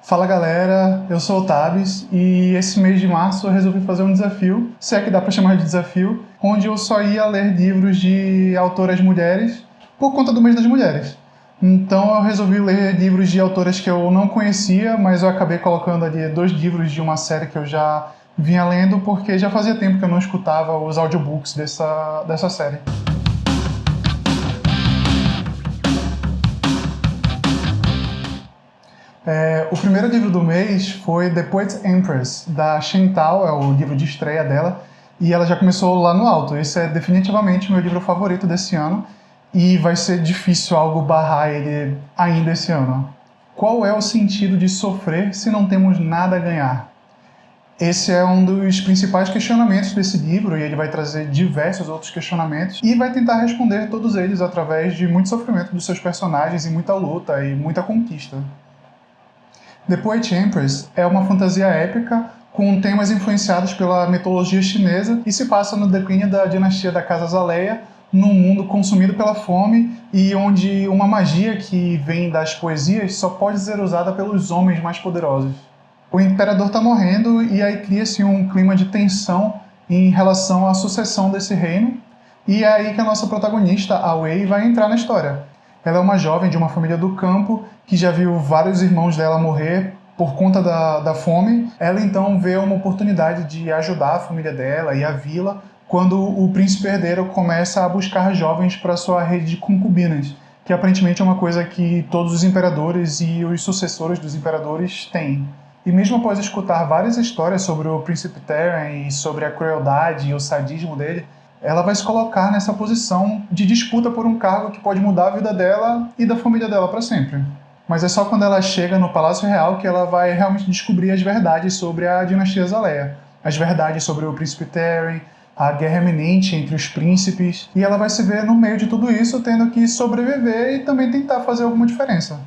Fala galera, eu sou o Tabs e esse mês de março eu resolvi fazer um desafio, se é que dá pra chamar de desafio, onde eu só ia ler livros de autoras mulheres por conta do mês das mulheres. Então eu resolvi ler livros de autoras que eu não conhecia, mas eu acabei colocando ali 2 livros de uma série que eu já vinha lendo porque já fazia tempo que eu não escutava os audiobooks dessa série. O primeiro livro do mês foi The Poet's Empress, da Chen Tao, é o livro de estreia dela, e ela já começou lá no alto. Esse é definitivamente o meu livro favorito desse ano, e vai ser difícil algo barrar ele ainda esse ano. Qual é o sentido de sofrer se não temos nada a ganhar? Esse é um dos principais questionamentos desse livro, e ele vai trazer diversos outros questionamentos, e vai tentar responder todos eles através de muito sofrimento dos seus personagens, e muita luta, e muita conquista. The Poet's Empress é uma fantasia épica com temas influenciados pela mitologia chinesa e se passa no declínio da dinastia da Casa Zaleia, num mundo consumido pela fome e onde uma magia que vem das poesias só pode ser usada pelos homens mais poderosos. O imperador está morrendo e aí cria-se um clima de tensão em relação à sucessão desse reino, e é aí que a nossa protagonista, a Wei, vai entrar na história. Ela é uma jovem de uma família do campo que já viu vários irmãos dela morrer por conta da fome. Ela então vê uma oportunidade de ajudar a família dela e a vila quando o príncipe herdeiro começa a buscar jovens para sua rede de concubinas, que aparentemente é uma coisa que todos os imperadores e os sucessores dos imperadores têm. E mesmo após escutar várias histórias sobre o príncipe Terran e sobre a crueldade e o sadismo dele, ela vai se colocar nessa posição de disputa por um cargo que pode mudar a vida dela e da família dela para sempre. Mas é só quando ela chega no Palácio Real que ela vai realmente descobrir as verdades sobre a dinastia Zaleia, as verdades sobre o príncipe Terran, a guerra iminente entre os príncipes, e ela vai se ver no meio de tudo isso tendo que sobreviver e também tentar fazer alguma diferença.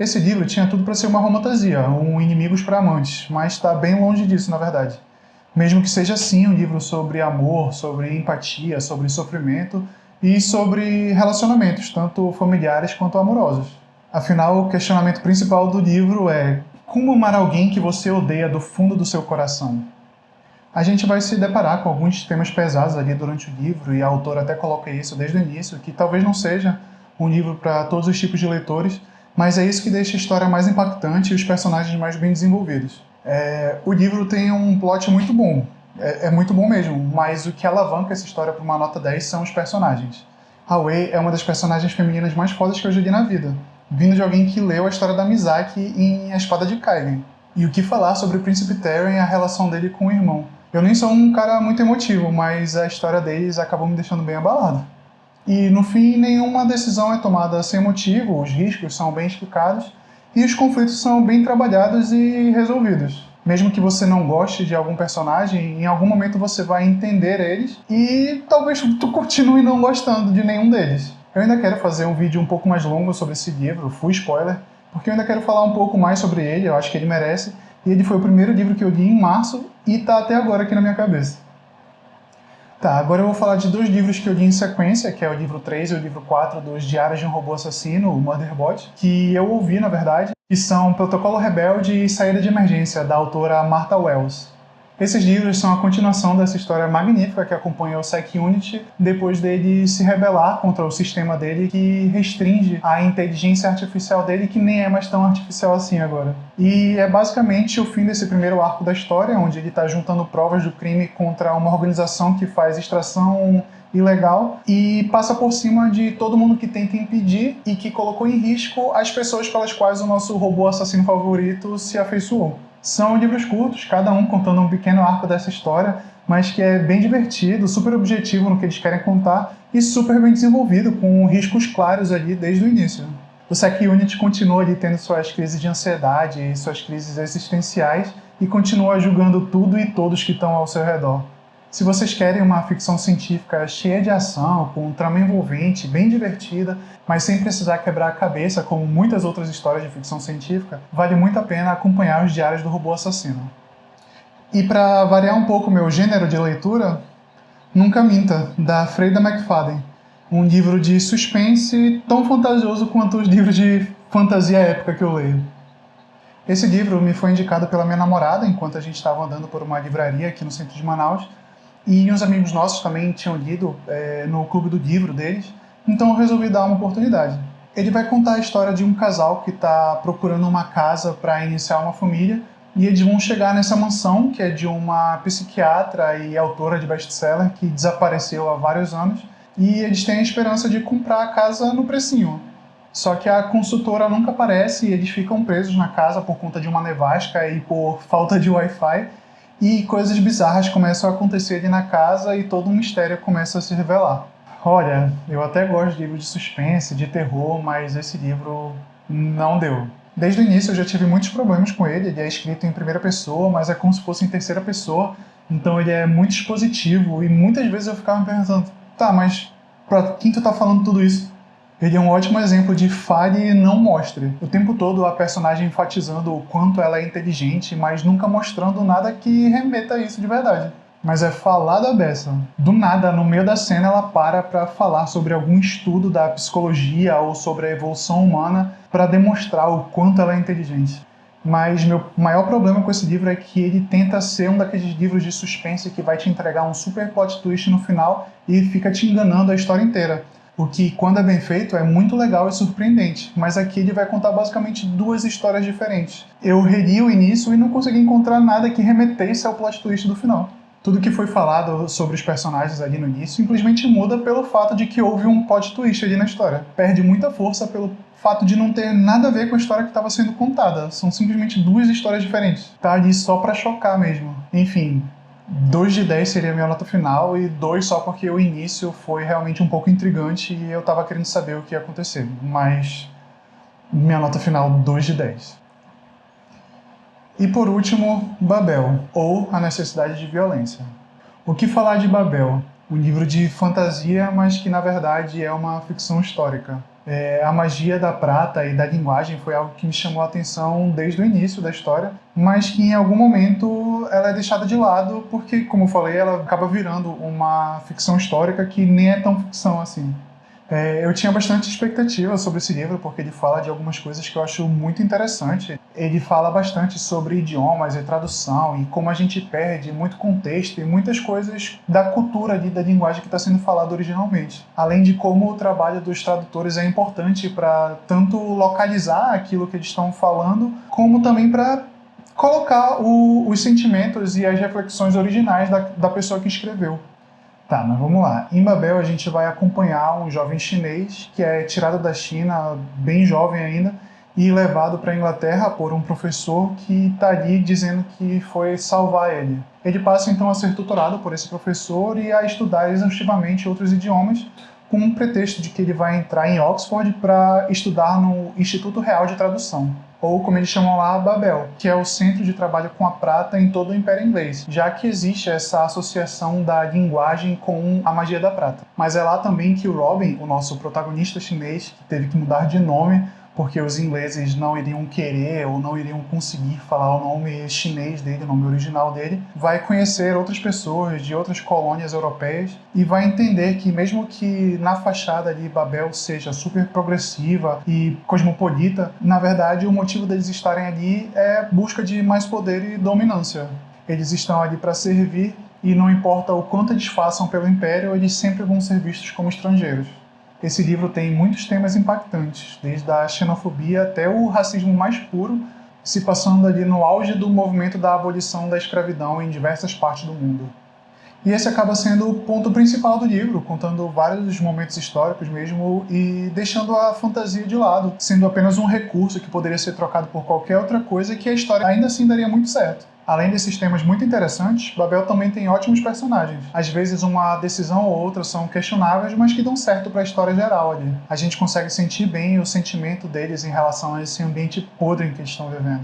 Esse livro tinha tudo para ser uma romantasia, um Inimigos para Amantes, mas está bem longe disso, na verdade. Mesmo que seja sim um livro sobre amor, sobre empatia, sobre sofrimento e sobre relacionamentos, tanto familiares quanto amorosos. Afinal, o questionamento principal do livro é: como amar alguém que você odeia do fundo do seu coração? A gente vai se deparar com alguns temas pesados ali durante o livro, e a autora até coloca isso desde o início, que talvez não seja um livro para todos os tipos de leitores, mas é isso que deixa a história mais impactante e os personagens mais bem desenvolvidos. O livro tem um plot muito bom, é muito bom mesmo, mas o que alavanca essa história para uma nota 10 são os personagens. A Wei é uma das personagens femininas mais fodas que eu já li na vida, vindo de alguém que leu a história da Mizaki em A Espada de Kaigen. E o que falar sobre o príncipe Terran e a relação dele com o irmão. Eu nem sou um cara muito emotivo, mas a história deles acabou me deixando bem abalado. E no fim, nenhuma decisão é tomada sem motivo, os riscos são bem explicados e os conflitos são bem trabalhados e resolvidos. Mesmo que você não goste de algum personagem, em algum momento você vai entender eles e talvez tu continue não gostando de nenhum deles. Eu ainda quero fazer um vídeo um pouco mais longo sobre esse livro, full spoiler, porque eu ainda quero falar um pouco mais sobre ele, eu acho que ele merece, e ele foi o primeiro livro que eu li em março e tá até agora aqui na minha cabeça. Tá, agora eu vou falar de 2 livros que eu li em sequência, que é o livro 3 e o livro 4 dos Diários de um Robô Assassino, o Murderbot, que eu ouvi, na verdade, que são Protocolo Rebelde e Saída de Emergência, da autora Martha Wells. Esses livros são a continuação dessa história magnífica que acompanha o SecUnity depois dele se rebelar contra o sistema dele que restringe a inteligência artificial dele, que nem é mais tão artificial assim agora. E é basicamente o fim desse primeiro arco da história, onde ele está juntando provas do crime contra uma organização que faz extração ilegal e passa por cima de todo mundo que tenta impedir e que colocou em risco as pessoas pelas quais o nosso robô assassino favorito se afeiçoou. São livros curtos, cada um contando um pequeno arco dessa história, mas que é bem divertido, super objetivo no que eles querem contar e super bem desenvolvido, com riscos claros ali desde o início. O SecUnity continua ali tendo suas crises de ansiedade e suas crises existenciais e continua julgando tudo e todos que estão ao seu redor. Se vocês querem uma ficção científica cheia de ação, com trama envolvente, bem divertida, mas sem precisar quebrar a cabeça como muitas outras histórias de ficção científica, vale muito a pena acompanhar os Diários do Robô Assassino. E para variar um pouco meu gênero de leitura, Nunca Minta, da Freida McFadden, um livro de suspense tão fantasioso quanto os livros de fantasia épica que eu leio. Esse livro me foi indicado pela minha namorada enquanto a gente estava andando por uma livraria aqui no centro de Manaus, e uns amigos nossos também tinham lido no clube do livro deles, então eu resolvi dar uma oportunidade. Ele vai contar a história de um casal que está procurando uma casa para iniciar uma família, e eles vão chegar nessa mansão, que é de uma psiquiatra e autora de best-seller que desapareceu há vários anos, e eles têm a esperança de comprar a casa no precinho. Só que a consultora nunca aparece e eles ficam presos na casa por conta de uma nevasca e por falta de Wi-Fi, e coisas bizarras começam a acontecer ali na casa e todo um mistério começa a se revelar. Olha, eu até gosto de livros de suspense, de terror, mas esse livro não deu. Desde o início eu já tive muitos problemas com ele. Ele é escrito em primeira pessoa, mas é como se fosse em terceira pessoa, então ele é muito expositivo e muitas vezes eu ficava me perguntando, tá, mas pra quem tu tá falando tudo isso? Ele é um ótimo exemplo de fale e não mostre. O tempo todo a personagem enfatizando o quanto ela é inteligente, mas nunca mostrando nada que remeta a isso de verdade. Mas é falar da beça. Do nada, no meio da cena, ela para falar sobre algum estudo da psicologia ou sobre a evolução humana para demonstrar o quanto ela é inteligente. Mas meu maior problema com esse livro é que ele tenta ser um daqueles livros de suspense que vai te entregar um super plot twist no final e fica te enganando a história inteira. O que, quando é bem feito, é muito legal e surpreendente, mas aqui ele vai contar basicamente duas histórias diferentes. Eu reli o início e não consegui encontrar nada que remetesse ao plot twist do final. Tudo que foi falado sobre os personagens ali no início simplesmente muda pelo fato de que houve um plot twist ali na história. Perde muita força pelo fato de não ter nada a ver com a história que estava sendo contada. São simplesmente duas histórias diferentes. Tá ali só pra chocar mesmo. Enfim, 2 de 10 seria a minha nota final, e 2 só porque o início foi realmente um pouco intrigante e eu tava querendo saber o que ia acontecer. Mas minha nota final, 2 de 10. E por último, Babel, ou A Necessidade de Violência. O que falar de Babel? Um livro de fantasia, mas que na verdade é uma ficção histórica. A magia da prata e da linguagem foi algo que me chamou a atenção desde o início da história, mas que em algum momento ela é deixada de lado porque, como eu falei, ela acaba virando uma ficção histórica que nem é tão ficção assim. Eu tinha bastante expectativa sobre esse livro porque ele fala de algumas coisas que eu acho muito interessante. Ele fala bastante sobre idiomas e tradução e como a gente perde muito contexto e muitas coisas da cultura ali, da linguagem que está sendo falada originalmente. Além de como o trabalho dos tradutores é importante para tanto localizar aquilo que eles estão falando, como também para colocar os sentimentos e as reflexões originais da pessoa que escreveu. Tá, mas vamos lá. Em Babel a gente vai acompanhar um jovem chinês que é tirado da China, bem jovem ainda, e levado para a Inglaterra por um professor que está ali dizendo que foi salvar ele. Ele passa então a ser tutorado por esse professor e a estudar exaustivamente outros idiomas, com um pretexto de que ele vai entrar em Oxford para estudar no Instituto Real de Tradução, ou como eles chamam lá, Babel, que é o centro de trabalho com a prata em todo o Império Inglês, já que existe essa associação da linguagem com a magia da prata. Mas é lá também que o Robin, o nosso protagonista chinês, que teve que mudar de nome porque os ingleses não iriam querer ou não iriam conseguir falar o nome chinês dele, o nome original dele, vai conhecer outras pessoas de outras colônias europeias e vai entender que mesmo que na fachada de Babel seja super progressiva e cosmopolita, na verdade o motivo deles estarem ali é busca de mais poder e dominância. Eles estão ali para servir e não importa o quanto eles façam pelo Império, eles sempre vão ser vistos como estrangeiros. Esse livro tem muitos temas impactantes, desde a xenofobia até o racismo mais puro, se passando ali no auge do movimento da abolição da escravidão em diversas partes do mundo. E esse acaba sendo o ponto principal do livro, contando vários momentos históricos mesmo e deixando a fantasia de lado, sendo apenas um recurso que poderia ser trocado por qualquer outra coisa e que a história ainda assim daria muito certo. Além desses temas muito interessantes, Babel também tem ótimos personagens. Às vezes uma decisão ou outra são questionáveis, mas que dão certo para a história geral ali. A gente consegue sentir bem o sentimento deles em relação a esse ambiente podre em que eles estão vivendo.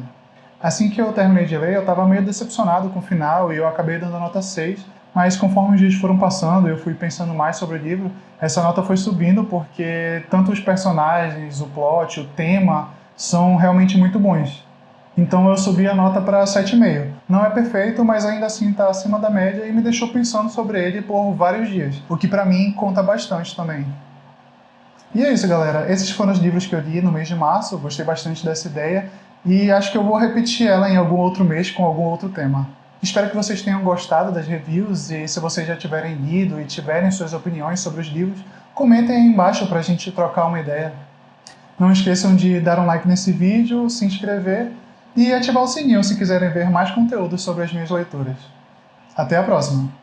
Assim que eu terminei de ler, eu estava meio decepcionado com o final e eu acabei dando a nota 6, mas conforme os dias foram passando e eu fui pensando mais sobre o livro, essa nota foi subindo porque tanto os personagens, o plot, o tema são realmente muito bons. Então eu subi a nota para 7,5. Não é perfeito, mas ainda assim está acima da média e me deixou pensando sobre ele por vários dias, o que para mim conta bastante também. E é isso, galera. Esses foram os livros que eu li no mês de março, eu gostei bastante dessa ideia. e acho que eu vou repetir ela em algum outro mês com algum outro tema. Espero que vocês tenham gostado das reviews e se vocês já tiverem lido e tiverem suas opiniões sobre os livros, comentem aí embaixo para a gente trocar uma ideia. Não esqueçam de dar um like nesse vídeo, se inscrever e ativar o sininho se quiserem ver mais conteúdo sobre as minhas leituras. Até a próxima!